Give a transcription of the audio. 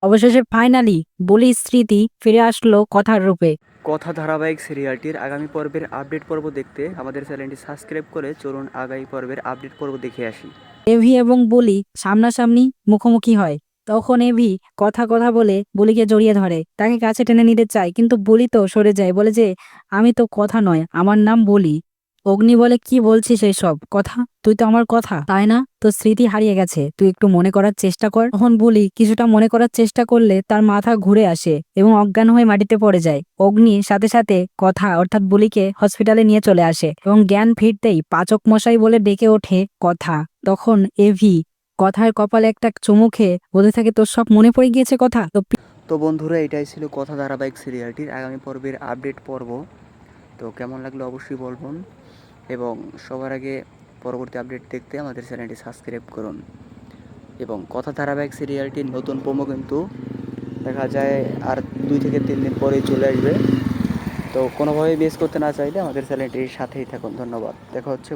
অবশেষে ফাইনালি বলির স্মৃতি ফিরে আসলো কথার রূপে। কথা ধারাবাহিক সিরিয়ালটির আগামী পর্বের আপডেট পর্ব দেখতে আমাদের চ্যানেলটি সাবস্ক্রাইব করে চলুন আগামী পর্বের আপডেট পর্ব দেখে আসি। এভি এবং বলি সামনাসামনি মুখোমুখি হয়। তখন এভি কথা কথা বলে বলিকে জড়িয়ে ধরে, তাকে কাছে টেনে নিতে চায়, কিন্তু বলি তো সরে যায়, বলে যে আমি তো কথা নয়, আমার নাম বলি। অগ্নি বলে, কি বলছিস এইসব কথা? তুই তো আমার কথা, তাই না? তোর স্মৃতি হারিয়ে গেছে, তুই একটু মনে করার চেষ্টা কর। তখন বলি কিছুটা মনে করার চেষ্টা করলে তার মাথা ঘুরে আসে এবং অজ্ঞান হয়ে মাটিতে পড়ে যায়। অগ্নি সাথে সাথে কথা অর্থাৎ বলিকে হসপিটালে নিয়ে চলে আসে এবং জ্ঞান ফিরতেই পাচক মশাই বলে ডেকে ওঠে কথা। তখন এভি কথার কপালে একটা চুমু খেয়ে বলতে থাকে, তোর সব মনে পড়ে গিয়েছে কথা তো। তো বন্ধুরা, এটাই ছিল কথা ধারাবাহিক সিরিয়ালটির আগামী পর্বের আপডেট পর্ব। তো কেমন লাগলো অবশ্যই বলবেন, এবং সবার আগে পরবর্তী আপডেট দেখতে আমাদের চ্যানেলটি সাবস্ক্রাইব করুন। এবং কথা ধারাবাহিক সিরিয়ালটির নতুন প্রোমো কিন্তু দেখা যায় আর 2 থেকে 3 দিন পরেই চলে আসবে। তো কোনোভাবেই মিস করতে না চাইলে আমাদের চ্যানেলটির সাথেই থাকুন। ধন্যবাদ। দেখা হচ্ছে